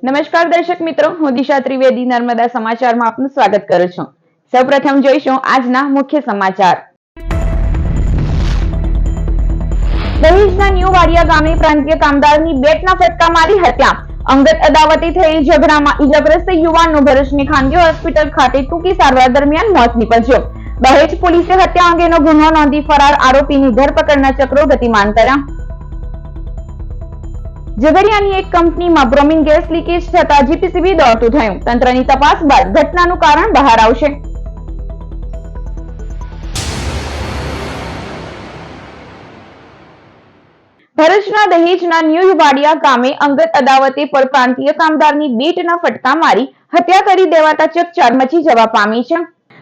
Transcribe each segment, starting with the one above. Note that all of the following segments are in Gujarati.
નમસ્કાર દર્શક મિત્રો, હું દિશા ત્રિવેદી નર્મદા સમાચારમાં આપનું સ્વાગત કરું છું। સૌપ્રથમ જોઈશું આજના મુખ્ય સમાચાર। દહેજના ન્યૂ વાડિયા ગામે પ્રાંતીય કામદારની બેટના ફટકા મારી હત્યા। અંગત અદાવતે થયેલ ઝઘડામાં ઈજાગ્રસ્ત યુવાનનું ભરૂચની ખાનગી હોસ્પિટલ ખાતે ટૂંકી સારવાર દરમિયાન મોત નીપજ્યું। દહેજ પોલીસે હત્યા અંગેનો ગુનો નોંધી ફરાર આરોપીની ધરપકડના ચક્રો ગતિમાન કર્યા। ઝઘડિયાની એક કંપનીમાં બ્રોમિન ગેસ લીકેજ થતા જીપીસીબી દોડતું થયું। તંત્રની તપાસ બાદ ઘટનાનું કારણ બહાર આવશે। ભરૂચના દહેજના ન્યૂ વાડિયા ગામે અંગત અદાવતે પરપ્રાંતીય કામદારની બેટના ફટકા મારી હત્યા કરી દેવાતા ચકચાર મચી જવા પામી છે।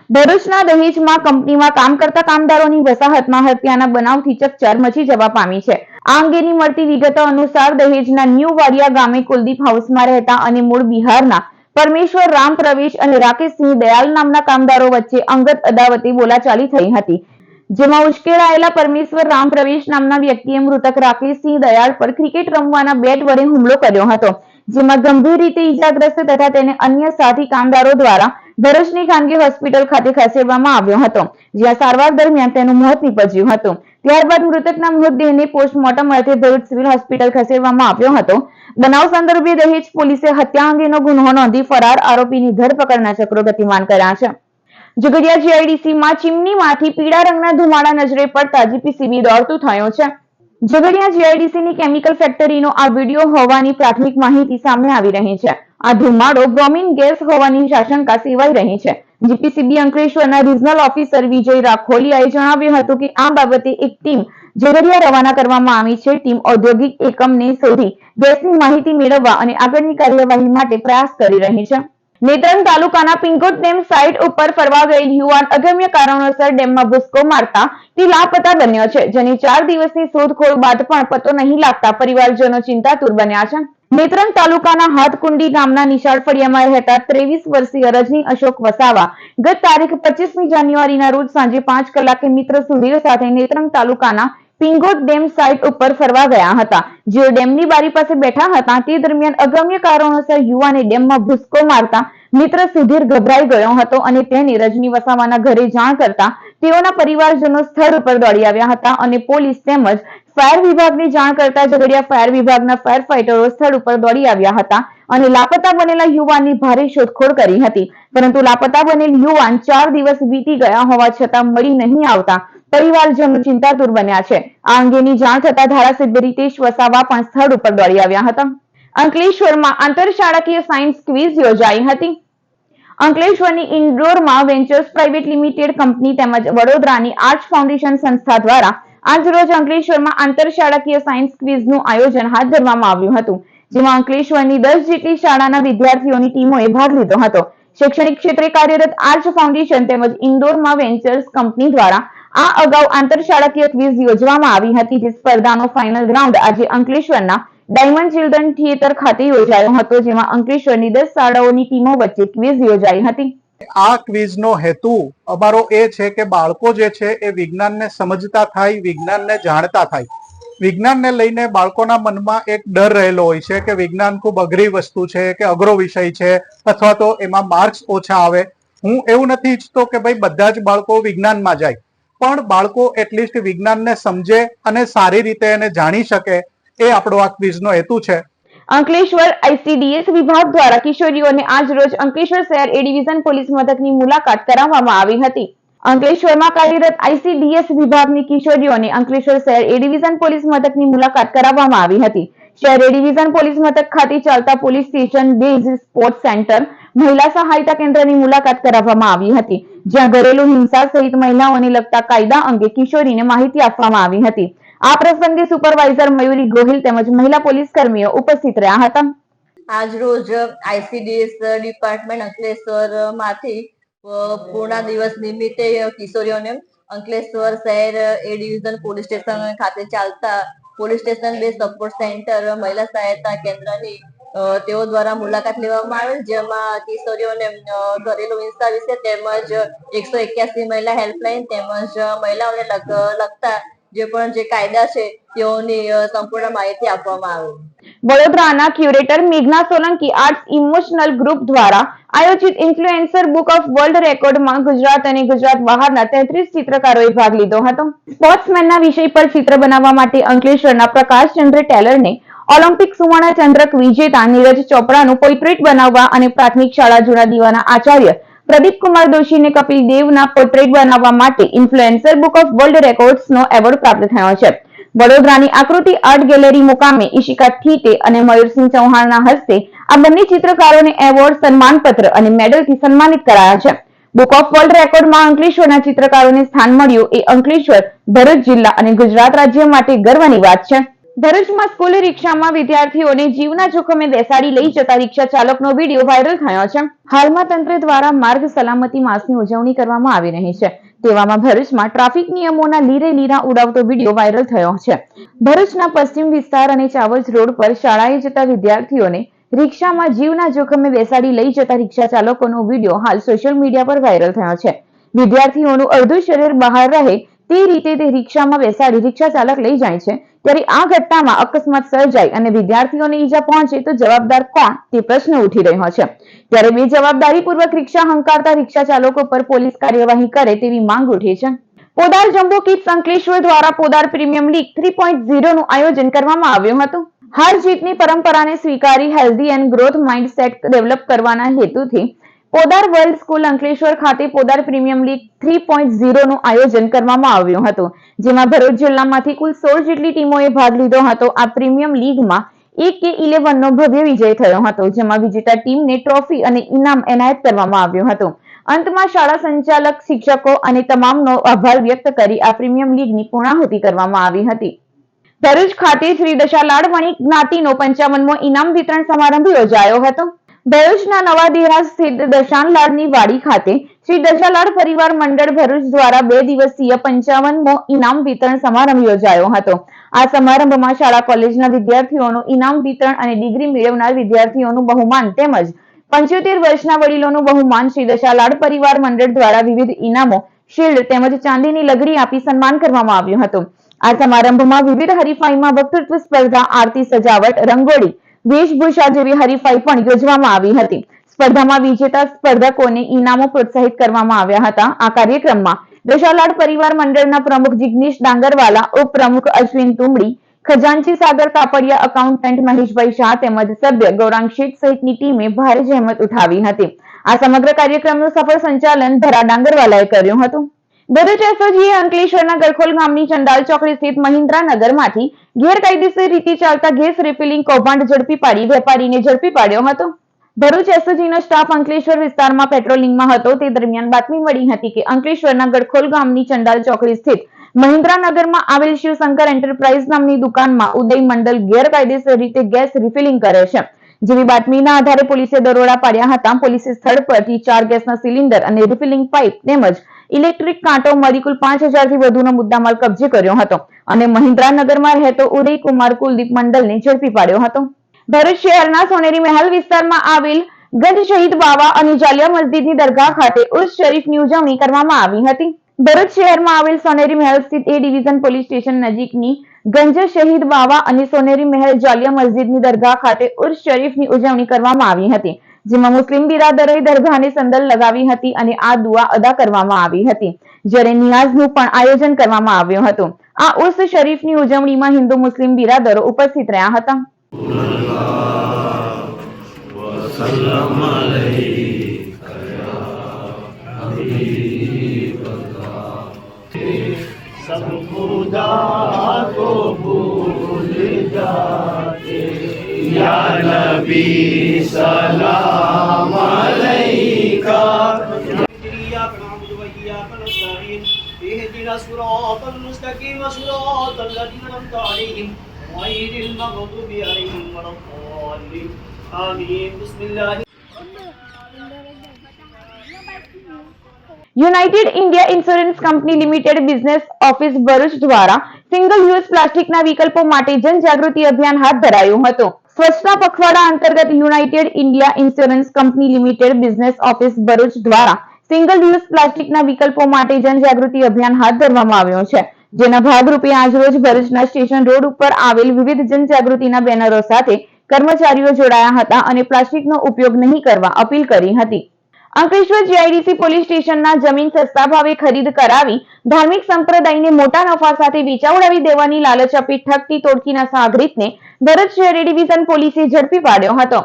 ભરૂચના દહેજમાં કંપનીમાં કામ કરતા કામદારોની વસાહતમાં હત્યાના બનાવથી ચકચાર મચી જવા પામી છે। આ અંગેની મળતી વિગતો અનુસાર દહેજના ન્યૂ વાડિયા ગામે કુલદીપ હાઉસમાં રહેતા અને મૂળ બિહારના પરમેશ્વર રામ પ્રવેશ અને રાકેશસિંહ દયાલ નામના કામદારો વચ્ચે અંગત અદાવતે બોલાચાલી થઈ હતી, જેમાં ઉશ્કેરાયેલા પરમેશ્વર રામ પ્રવેશ નામના વ્યક્તિએ મૃતક રાકેશસિંહ દયાળ પર ક્રિકેટ રમવાના બેટ વડે હુમલો કર્યો હતો, જેમાં ગંભીર રીતે ઈજાગ્રસ્ત તથા તેને અન્ય સાથી કામદારો દ્વારા ભરૂચની ખાનગી હોસ્પિટલ ખાતે ખસેડવામાં આવ્યો હતો, જ્યાં સારવાર દરમિયાન તેનું મોત નીપજ્યું હતું। ત્યારબાદ મૃતકના મૃતદેહને પોસ્ટમોર્ટમ અર્થે ભરૂચ સિવિલ હોસ્પિટલ ખસેડવામાં આવ્યો હતો। બનાવ સંદર્ભે દહેજ પોલીસે હત્યા અંગેનો ગુનો નોંધી ફરાર આરોપીની ધરપકડના ચક્રો ગતિમાન કર્યા છે। ઝઘડિયા જીઆઈડીસીમાં ચીમનીમાંથી પીળા રંગના ધુમાડા નજરે પડતા જીપીસીબી દોડતું થયું છે। ઝઘડિયા જીઆઈડીસીની કેમિકલ ફેક્ટરીનો આ વિડીયો હોવાની પ્રાથમિક માહિતી સામે આવી રહી છે। આ ધુમાડો બ્રોમિન ગેસ હોવાની આશંકા સેવાઈ રહી છે। જીપીસીબી અંકલેશ્વરના રિજનલ ઓફિસર વિજય રાખોલિયાએ જણાવ્યું હતું કે આ બાબતે એક ટીમ ઝઘડિયા રવાના કરવામાં આવી છે। ટીમ ઔદ્યોગિક એકમને શોધી ગેસની માહિતી મેળવવા અને આગળની કાર્યવાહી માટે પ્રયાસ કરી રહી છે। નેત્રંગ તાલુકાના પિંગોટ ડેમ સાઇટ ઉપર ફરવા ગયેલ યુવાન અગમ્ય કારણોસર ડેમમાં ભૂસકો મારતા તે લાપતા બન્યો છે, જેની 4 દિવસની શોધખોળ બાદ પણ પતો નહીં લાગતા પરિવારજનો ચિંતાતુર બન્યા છે। નેત્રંગ તાલુકાના હાથકુંડી ગામના નિશાળ ફળિયામાં રહેતા 23 વર્ષીય રજની અશોક વસાવા ગત તારીખ 25મી જાન્યુઆરીના રોજ સાંજે 5 કલાકે મિત્ર સુધીર સાથે નેત્રંગ તાલુકાના પિંગોટ ડેમ સાઇટ ઉપર ફરવા ગયા હતા। જેઓ ડેમની બારી પાસે બેઠા હતા તે દરમિયાન અગમ્ય કારણોસર યુવાને ડેમમાં ભૂસકો મારતા મિત્ર સુધીર ગભરાઈ ગયો હતો અને તેને રજની વસાવાના ઘરે જાણ કરતા તેઓના પરિવારજનો સ્થળ ઉપર દોડી આવ્યા હતા અને પોલીસ તેમજ ફાયર વિભાગને જાણ કરતા ઝઘડિયા ફાયર વિભાગના ફાયર ફાઈટરો સ્થળ ઉપર દોડી આવ્યા હતા અને લાપતા બનેલા યુવાનની ભારે શોધખોળ કરી હતી, પરંતુ લાપતા બનેલ યુવાન 4 દિવસ વીતી ગયા હોવા છતાં મળી નહીં આવતા પરિવારજનો ચિંતાતુર બન્યા છે। આ અંગેની જાણ થતા ધારાસભ્ય રીતેશ વસાવા પણ સ્થળ ઉપર દોડી આવ્યા હતા। અંકલેશ્વરમાં આંતરશાળાકીય સાયન્સ ક્વિઝ યોજાઈ હતી। અંકલેશ્વરની ઇન્ડોરમાં વેન્ચર્સ પ્રાઇવેટ લિમિટેડ કંપની તેમજ વડોદરાની આર્ટ્સ ફાઉન્ડેશન સંસ્થા દ્વારા આજ રોજ અંકલેશ્વરમાં આંતરશાળાકીય સાયન્સ ક્વિઝનું આયોજન હાથ ધરવામાં આવ્યું હતું, જેમાં અંકલેશ્વરની 10 જેટલી શાળાના વિદ્યાર્થીઓની ટીમોએ ભાગ લીધો હતો। શૈક્ષણિક ક્ષેત્રે કાર્યરત આર્ટ્સ ફાઉન્ડેશન તેમજ ઇન્ડોરમાં વેન્ચર્સ કંપની દ્વારા આ અગાઉ આંતરશાળાકીય ક્વિઝ યોજવામાં આવી હતી, જે સ્પર્ધાનો ફાઇનલ રાઉન્ડ આજે અંકલેશ્વરના ડાયમંડ ચિલ્ડ્રન થિયેટર ખાતે યોજાયો હતો, જેમાં અંકલેશ્વરની 10 શાળાઓની ટીમો વચ્ચે ક્વિઝ યોજાઈ હતી। આ ક્વિઝનો હેતુ અમારો એ છે કે બાળકો જે છે એ વિજ્ઞાનને સમજતા થાય, વિજ્ઞાનને જાણતા થાય। વિજ્ઞાનને લઈને બાળકોના મનમાં એક ડર રહેલો હોય છે કે વિજ્ઞાન ખૂબ અઘરી વસ્તુ છે કે અઘરો વિષય છે અથવા તો એમાં માર્ક્સ ઓછા આવે। હું એવું નથી ઈચ્છતો કે ભાઈ બધા જ બાળકો વિજ્ઞાનમાં જાય, પણ બાળકો એટલીસ્ટ વિજ્ઞાનને સમજે અને સારી રીતે એને જાણી શકે, એ આપણો આ ક્વિઝનો હેતુ છે। અંકલેશ્વર આઈસીડીએસ વિભાગ દ્વારા કિશોરીઓને આજ રોજ અંકલેશ્વર શહેર એ ડિવિઝન પોલીસ મથકની મુલાકાત કરાવવામાં આવી હતી। અંકલેશ્વરમાં કાર્યરત આઈસીડીએસ વિભાગની કિશોરીઓને અંકલેશ્વર શહેર એ ડિવિઝન પોલીસ મથકની મુલાકાત કરાવવામાં આવી હતી। શહેર એ ડિવિઝન પોલીસ મથક ખાતે ચાલતા police station base sport centre મહિલા સહાયતા કેન્દ્રની મુલાકાત કરાવવામાં આવી હતી, જ્યાં ઘરેલુ હિંસા સહિત મહિલાઓને લગતા કાયદા અંગે કિશોરીને માહિતી આપવામાં આવી હતી। આ પ્રસંગે સુપરવાઇઝર મયુરી ગોહિલ તેમજ મહિલા પોલીસ કર્મીઓ ઉપસ્થિત રહ્યા હતા। આજ રોજ આઈસીડીએસ ડિપાર્ટમેન્ટ અંકલેશ્વર માંથી પૂર્ણ દિવસ નિમિત્તે કિશોરીઓને અંકલેશ્વર શહેર એ ડિવિઝન પોલીસ સ્ટેશન ખાતે ચાલતા police station base support centre મહિલા સહાયતા કેન્દ્રની તેઓ દ્વારા મુલાકાત લેવામાં આવેલ, જેમાં કિશોરીઓને ઘરેલુ હિંસા વિશે તેમજ 181 મહિલા હેલ્પલાઇન તેમજ મહિલાઓને લગતા જે પણ જે કાયદા છે તેઓની સંપૂર્ણ માહિતી આપવામાં આવે. વડોદરાના ક્યુરેટર મેઘના સોલંકી આર્ટ્સ ઇમોશનલ ગ્રુપ દ્વારા આયોજિત ઇન્ફ્લુએન્સર બુક ઓફ વર્લ્ડ રેકોર્ડમાં ગુજરાત અને ગુજરાત બહારના 33 ચિત્રકારોએ ભાગ લીધો હતો. સ્પોર્ટ્સમેનના વિષય પર ચિત્ર બનાવવા માટે અંકલેશ્વરના પ્રકાશચંદ્ર ટેલરને ઓલિમ્પિક સુવર્ણ ચંદ્રક વિજેતા નીરજ ચોપડાનું પોર્ટ્રેટ બનાવવા અને પ્રાથમિક શાળા જૂના દીવાના આચાર્ય પ્રદીપ કુમાર દોશીને કપિલ દેવના પોર્ટ્રેટ બનાવવા માટે ઇન્ફ્લુએન્સર બુક ઓફ વર્લ્ડ રેકોર્ડ્સનો એવોર્ડ પ્રાપ્ત થયો છે. વડોદરાની આકૃતિ આર્ટ ગેલેરી મુકામે ઈશિકા થીતે અને મયુરસિંહ ચૌહાણના હસ્તે આ બંને ચિત્રકારોને એવોર્ડ, સન્માનપત્ર અને મેડલથી સન્માનિત કરાયા છે. બુક ઓફ વર્લ્ડ રેકોર્ડમાં અંકલેશ્વરના ચિત્રકારોને સ્થાન મળ્યું એ અંકલેશ્વર, ભરૂચ જિલ્લા અને ગુજરાત રાજ્ય માટે ગર્વની વાત છે. ભરૂચમાં સ્કૂલ રિક્ષામાં વિદ્યાર્થીઓને જીવના જોખમે બેસાડી લઈ જતા રિક્ષા ચાલકનો વિડીયો વાયરલ થયો છે. હાલમાં તંત્ર દ્વારા માર્ગ સલામતી માસની ઉજવણી કરવામાં આવી રહી છે. તેવામાં ભરૂચમાં ટ્રાફિક નિયમોના લીરે લીરા ઉડાવતો વિડીયો વાયરલ થયો છે. ભરૂચના પશ્ચિમ વિસ્તાર અને ચાવજ રોડ પર શાળાએ જતા વિદ્યાર્થીઓને રિક્ષામાં જીવના જોખમે બેસાડી લઈ જતા રિક્ષા ચાલકોનો વિડીયો હાલ સોશિયલ મીડિયા પર વાયરલ થયો છે. વિદ્યાર્થીઓનું અડધું શરીર બહાર રહે તે રીતે તે રિક્ષામાં બેસાડી રિક્ષા ચાલક લઈ જાય છે. ત્યારે આ ઘટનામાં અકસ્માત સર્જાય અને વિદ્યાર્થીઓને ઈજા પહોંચે તો જવાબદાર કોણ તે પ્રશ્ન ઉઠી રહ્યો છે. ત્યારે બેજવાબદારીપૂર્વક રિક્ષા હંકારતા રિક્ષા ચાલકો પર પોલીસ કાર્યવાહી કરે તેવી માંગ ઉઠી છે. પોદાર જમ્બો કિડ્સ અંકલેશ્વર દ્વારા પોદાર પ્રીમિયમ લીગ 3.0 નું આયોજન કરવામાં આવ્યું હતું. હાર જીતની પરંપરાને સ્વીકારી healthy and growth mindset develop કરવાના હેતુથી પોદાર વર્લ્ડ સ્કૂલ અંકલેશ્વર ખાતે પોદાર પ્રીમિયમ લીગ 3.0 નું આયોજન કરવામાં આવ્યું હતું. જેમાં ભરૂચ જિલ્લામાંથી કુલ 16 જેટલી ટીમોએ ભાગ લીધો હતો. આ પ્રીમિયમ લીગમાં AK11 નો ભવ્ય વિજય થયો હતો, જેમાં વિજેતા ટીમને ટ્રોફી અને ઇનામ એનાયત કરવામાં આવ્યું હતું. અંતમાં શાળા સંચાલક, શિક્ષકો અને તમામનો આભાર વ્યક્ત કરી આ પ્રીમિયમ લીગની પૂર્ણાહુતિ કરવામાં આવી હતી. ભરૂચ ખાતે શ્રી દશાલાડ વણિક જ્ઞાતિનો 55મો ઇનામ વિતરણ સમારંભ યોજાયો હતો. ભરૂચના નવા દેરા સ્થિત દશાલાડની વાડી ખાતે શ્રી દશાલાડ પરિવાર મંડળ ભરૂચ દ્વારા 2 દિવસીય 55મો ઇનામ વિતરણ સમારંભ યોજાયો હતો. આ સમારંભમાં શાળા કોલેજના વિદ્યાર્થીઓનું ઇનામ વિતરણ અને ડિગ્રી મેળવનાર વિદ્યાર્થીઓનું બહુમાન તેમજ 75 વર્ષના વડીલોનું બહુમાન શ્રી દશાલાડ પરિવાર મંડળ દ્વારા વિવિધ ઇનામો, શિલ્ડ તેમજ ચાંદીની લગડી આપી સન્માન કરવામાં આવ્યું હતું. આ સમારંભમાં વિવિધ હરીફાઈમાં વક્તૃત્વ સ્પર્ધા, આરતી સજાવટ, રંગોળી, વેશભૂષા જેવી હરીફાઈ પણ યોજવામાં આવી હતી. સ્પર્ધામાં વિજેતા સ્પર્ધકોને ઇનામો પ્રોત્સાહિત કરવામાં આવ્યા હતા. આ કાર્યક્રમમાં દશાલાડ પરિવાર મંડળના પ્રમુખ જિગ્નેશ ડાંગરવાલા, ઉપપ્રમુખ અશ્વિન તુંબડી, ખજાનચી સાગર કાપડિયા, એકાઉન્ટન્ટ મહેશભાઈ શાહ તેમજ સભ્ય ગૌરાંગ શેઠ સહિતની ટીમે ભારે જહેમત ઉઠાવી હતી. આ સમગ્ર કાર્યક્રમનું સફળ સંચાલન ધરા ડાંગરવાલાએ કર્યું હતું. ભરૂચ એસઓજીએ અંકલેશ્વરના ગરખોલ ગામની ચંડાલ ચોકડી સ્થિત મહિન્દ્રા નગરમાંથી ગેરકાયદેસર રીતે ચાલતા ગેસ રિફિલિંગ કૌભાંડ ઝડપી પાડી વેપારીને ઝડપી પાડ્યો હતો. ભરૂચ એસઓજીનો સ્ટાફ અંકલેશ્વર વિસ્તારમાં પેટ્રોલિંગમાં હતો તે દરમિયાન બાતમી મળી હતી કે અંકલેશ્વરના ગરખોલ ગામની ચંડાલ ચોકડી સ્થિત મહિન્દ્રા નગરમાં આવેલ શિવશંકર એન્ટરપ્રાઇઝ નામની દુકાનમાં ઉદય મંડલ ગેરકાયદેસર રીતે ગેસ રિફિલિંગ કરે છે. જેવી બાતમીના આધારે પોલીસે દરોડા પાડ્યા હતા. પોલીસે સ્થળ પરથી 4 ગેસના સિલિન્ડર અને રિફિલિંગ પાઇપ તેમજ ઇલેક્ટ્રિક કાંટો મળી કુલ 5000 થી વધુનો મુદ્દામાલ કબજે કર્યો હતો અને મહિન્દ્રા નગરમાં રહેતો ઉદય કુમાર કુલદીપ મંડલને ઝડપી પાડ્યો હતો. ભરૂચ શહેરના સોનેરી મહેલ વિસ્તારમાં આવેલ ગંજ શહીદ બાવા અને જાલિયા મસ્જિદની દરગાહ ખાતે ઉર્સ શરીફની ઉજવણી કરવામાં આવી હતી. ભરૂચ શહેરમાં આવેલ સોનેરી મહેલ સ્થિત એ ડિવિઝન પોલીસ સ્ટેશન નજીકની ગંજ શહીદ બાવા અને સોનેરી મહેલ જાલિયા મસ્જિદની દરગાહ ખાતે ઉર્સ શરીફની ઉજવણી કરવામાં આવી હતી. જેમાં મુસ્લિમ બિરાદરોએ દરગાહને સંદલ લગાવી હતી અને આ દુઆ અદા કરવામાં આવી હતી. જ્યારે નિયાઝનું પણ આયોજન કરવામાં આવ્યું હતું. આ ઉર્સ શરીફની ઉજવણીમાં હિન્દુ મુસ્લિમ બિરાદરો ઉપસ્થિત રહ્યા હતા. सब खुदा को भूल जाते या नबी सलाम अलैका इय्याका नअबुदु व इय्याका नस्तईन इहदिना सिरातल मुस्तकीम सिरातल लज़ीना अन'अमता अलैहिम गैरिल मग़दूबि अलैहिम वलद्दाल्लीन आमीन बिस्मिल्लाह. United India insurance company limited business office Bharuch દ્વારા સિંગલ યુઝ પ્લાસ્ટિકના વિકલ્પો માટે જનજાગૃતિ અભિયાન હાથ ધરાયું હતું. સ્વચ્છતા પખવાડા અંતર્ગત United India insurance company limited business office Bharuch દ્વારા સિંગલ યુઝ પ્લાસ્ટિકના વિકલ્પો માટે જનજાગૃતિ અભિયાન હાથ ધરવામાં આવ્યું છે. જેના ભાગરૂપે આજરોજ ભરૂચના સ્ટેશન રોડ ઉપર આવેલ વિવિધ જનજાગૃતિના બેનરો સાથે કર્મચારીઓ જોડાયા હતા અને પ્લાસ્ટિકનો ઉપયોગ નહીં કરવા અપીલ કરી હતી. અંકલેશ્વર જીઆઈડીસી પોલીસ સ્ટેશનના જમીન સસ્તા ભાવે ખરીદ કરાવી ધાર્મિક સંપ્રદાયને મોટા નફા સાથે વેચાવડાવી દેવાની લાલચ આપી ઠગતી ટોળકીના સાગરીતને ભરૂચ શહેર એ ડિવિઝન પોલીસે ઝડપી પાડ્યો હતો.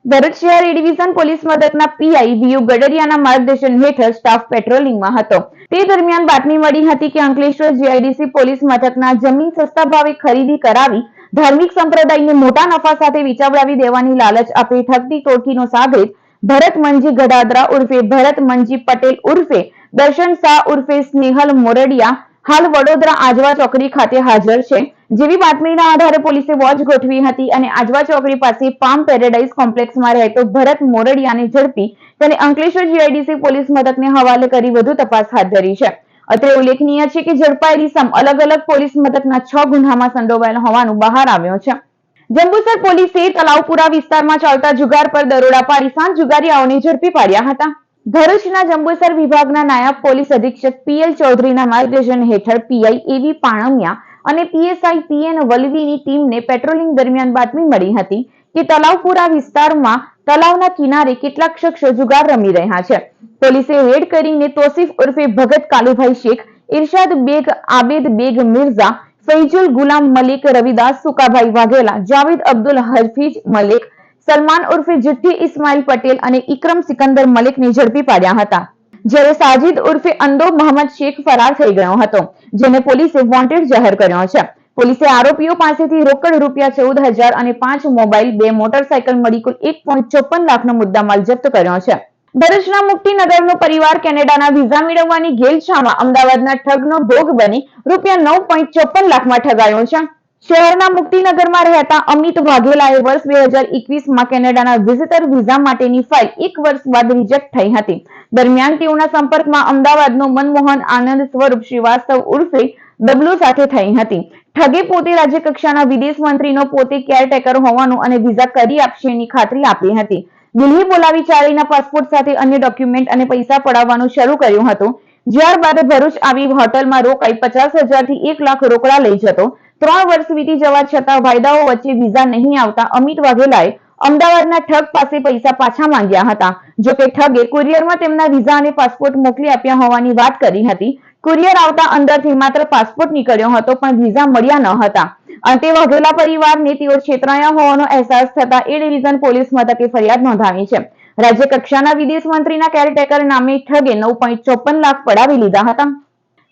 ભરૂચ શહેર એ ડિવિઝન પોલીસ મથકના પીઆઈ વીયુ ગડરિયાના માર્ગદર્શન હેઠળ સ્ટાફ પેટ્રોલિંગમાં હતો. તે દરમિયાન બાતમી મળી હતી કે અંકલેશ્વર જીઆઈડીસી પોલીસ મથકના જમીન સસ્તા ભાવે ખરીદી કરાવી ધાર્મિક સંપ્રદાયને મોટા નફા સાથે વેચાવડાવી દેવાની લાલચ આપી ઠગતી ટોળકીનો સાગરીત ભરત મનજી ગડાદરા ઉર્ફે ભરત મનજી પટેલ ઉર્ફે દર્શન શાહ ઉર્ફે સ્નેહલ મોરડિયા હાલ વડોદરા આજવા ચોકડી ખાતે હાજર છે. જેવી બાતમીના આધારે પોલીસે વોચ ગોઠવી હતી અને આજવા ચોકડી પાસે પામ પેરેડાઇઝ કોમ્પ્લેક્સમાં રહેતો ભરત મોરડિયાને ઝડપી તેને અંકલેશ્વર જીઆઈડીસી પોલીસ મથકને હવાલે કરી વધુ તપાસ હાથ ધરી છે. અત્રે ઉલ્લેખનીય છે કે ઝડપાયેલી સમ અલગ અલગ પોલીસ મથકના 6 ગુન્હામાં સંડોવાયેલ હોવાનું બહાર આવ્યું છે. જંબુસર પોલીસે તલાવપુરા વિસ્તારમાં ચાલતા જુગાર પર દરોડા પાડી 7 જુગારીયાઓને ઝડપી પાડ્યા હતા. ભરૂચના જંબુસર વિભાગના નાયબ પોલીસ અધિક્ષક પીએલ ચૌધરીના માર્ગદર્શન હેઠળ પીઆઈ એવી પાણમિયા અને પીએસઆઈ પીએન વલવીની ટીમને પેટ્રોલિંગ દરમિયાન બાતમી મળી હતી કે તલાવપુરા વિસ્તારમાં તલાવના કિનારે કેટલાક શખ્સો જુગાર રમી રહ્યા છે. પોલીસે રેડ કરીને તોસીફ ઉર્ફે ભગત કાલુભાઈ શેખ, ઇરશાદ બેગ, આબેદ બેગ મિર્ઝા, ફૈજુલ ગુલામ મલિક, રવિદાસ સુકાભાઈ વાઘેલા, જાવેદ અબ્દુલ હફીજ મલિક, સલમાન ઉર્ફે જુઠ્ઠી ઇસ્માઇલ પટેલ અને ઇકરમ સિકંદર મલિકને ઝડપી પાડ્યા હતા. જ્યારે સાજિદ ઉર્ફે અંદો મોહમ્મદ શેખ ફરાર થઈ ગયો હતો, જેને પોલીસે વોન્ટેડ જાહેર કર્યો છે. પોલીસે આરોપીઓ પાસેથી રોકડ રૂપિયા 14,000 અને 5 મોબાઈલ, 2 મોટરસાયકલ મળી કુલ 1.54 લાખનો મુદ્દામાલ જપ્ત કર્યો છે. ભરૂચના મુક્તિનગરનો પરિવાર કેનેડાના વિઝા મેળવવાની ઘેલછામાં અમદાવાદના ઠગનો ભોગ બની રૂપિયા 9.54 લાખમાં ઠગાયો છે. શહેરના મુક્તિનગરમાં રહેતા અમિત વાઘેલાએ વર્ષ 2021માં કેનેડાના વિઝિટર વિઝા માટેની ફાઇલ 1 વર્ષ બાદ રિજેક્ટ થઈ હતી. દરમિયાન તેઓના સંપર્કમાં અમદાવાદનો મનમોહન આનંદ સ્વરૂપ શ્રીવાસ્તવ ઉર્ફે ડબલુ સાથે થઈ હતી. ઠગે પોતે રાજ્યકક્ષાના વિદેશ મંત્રીનો પોતે કેરટેકર હોવાનું અને વિઝા કરી આપશેની ખાતરી આપી હતી. દિલ્હી બોલાવી ચારેયના પાસપોર્ટ સાથે અન્ય ડોક્યુમેન્ટ અને પૈસા પડાવવાનું શરૂ કર્યું હતું. જ્યારબાદ ભરૂચ આવી હોટલમાં રોકાઈ 50,000 થી 1 લાખ રોકડા લઈ જતો. 3 વર્ષ વીતી જવા છતાં વાયદાઓ વચ્ચે વિઝા નહીં આવતા અમિત વાઘેલાએ અમદાવાદના ઠગ પાસે પૈસા પાછા માંગ્યા હતા. જોકે ઠગે કુરિયરમાં તેમના વિઝા અને પાસપોર્ટ મોકલી આપ્યા હોવાની વાત કરી હતી. કુરિયર આવતા અંદરથી માત્ર પાસપોર્ટ નીકળ્યો હતો પણ વિઝા મળ્યા ન હતા. અંતે વાઘેલા પરિવારને તેઓ છેતરાયા હોવાનો અહેસાસ થતા એ ડિવિઝન પોલીસ મથકે ફરિયાદ નોંધાવી છે. રાજ્ય કક્ષાના વિદેશ મંત્રીના કેરટેકર નામે ઠગે 9.54 લાખ પડાવી લીધા હતા.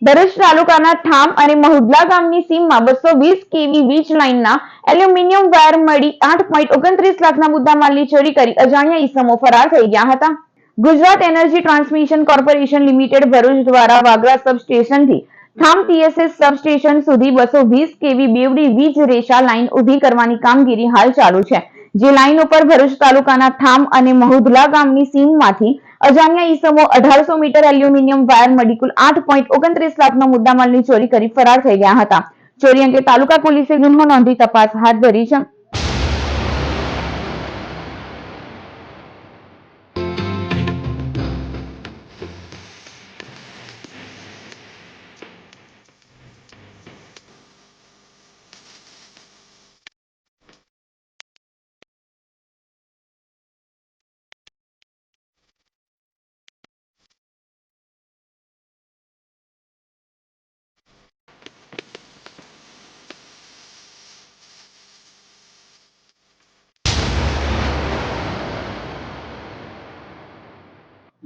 ભરૂચ તાલુકાના ઠામ અને મહુદલા ગામની સીમમાં 220 કેવી વીજ લાઇનના એલ્યુમિનિયમ વાયર મળી 8.29 લાખના મુદ્દામાલની ચોરી કરી અજાણ્યા ઈસમો ફરાર થઈ ગયા હતા. Gujarat energy transmission corporation limited Bharuch દ્વારા વાગરા સબસ્ટેશનથી ઠામ ટીએસએસ સબસ્ટેશન સુધી 220 કેવી બેવડી વીજ રેશા લાઇન ઊભી કરવાની કામગીરી હાલ ચાલુ છે. જે લાઇન ઉપર ભરૂચ તાલુકાના ઠામ અને મહુદલા ગામની સીમમાંથી અજાણ્યા ઈસમો 1800 મીટર એલ્યુમિનિયમ વાયર મળી કુલ 8.29 લાખનો મુદ્દામાલની ચોરી કરી ફરાર થઈ ગયા હતા. ચોરી અંગે તાલુકા પોલીસે ગુન્હો નોંધી તપાસ હાથ ધરી છે.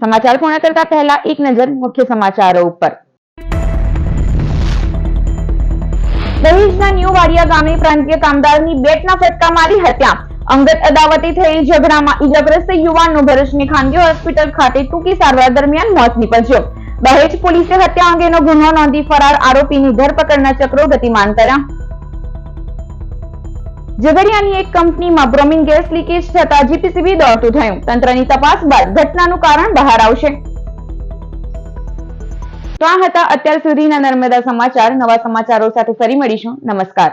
સમાચાર પૂર્ણ કરતા પહેલા એક નજર મુખ્ય સમાચારો ઉપર. દહેજના ન્યૂ વાડિયા ગામે પ્રાંતીય કામદારની બેટના ફટકા મારી હત્યા. અંગત અદાવતે થયેલ ઝઘડામાં ઈજાગ્રસ્ત યુવાનનું ભરૂચની ખાનગી હોસ્પિટલ ખાતે ટૂંકી સારવાર દરમિયાન મોત નીપજ્યું. દહેજ પોલીસે હત્યા અંગેનો ગુનો નોંધી ફરાર આરોપીની ધરપકડના ચક્રો ગતિમાન કર્યા. ઝઘડિયાની એક કંપનીમાં બ્રોમિન ગેસ લીકેજ થતા જીપીસીબી દોડતું થયું. તંત્રની તપાસ બાદ ઘટનાનું કારણ બહાર આવશે. તો આ હતા અત્યાર સુધીના નર્મદા સમાચાર. નવા સમાચારો સાથે ફરી મળીશું. નમસ્કાર.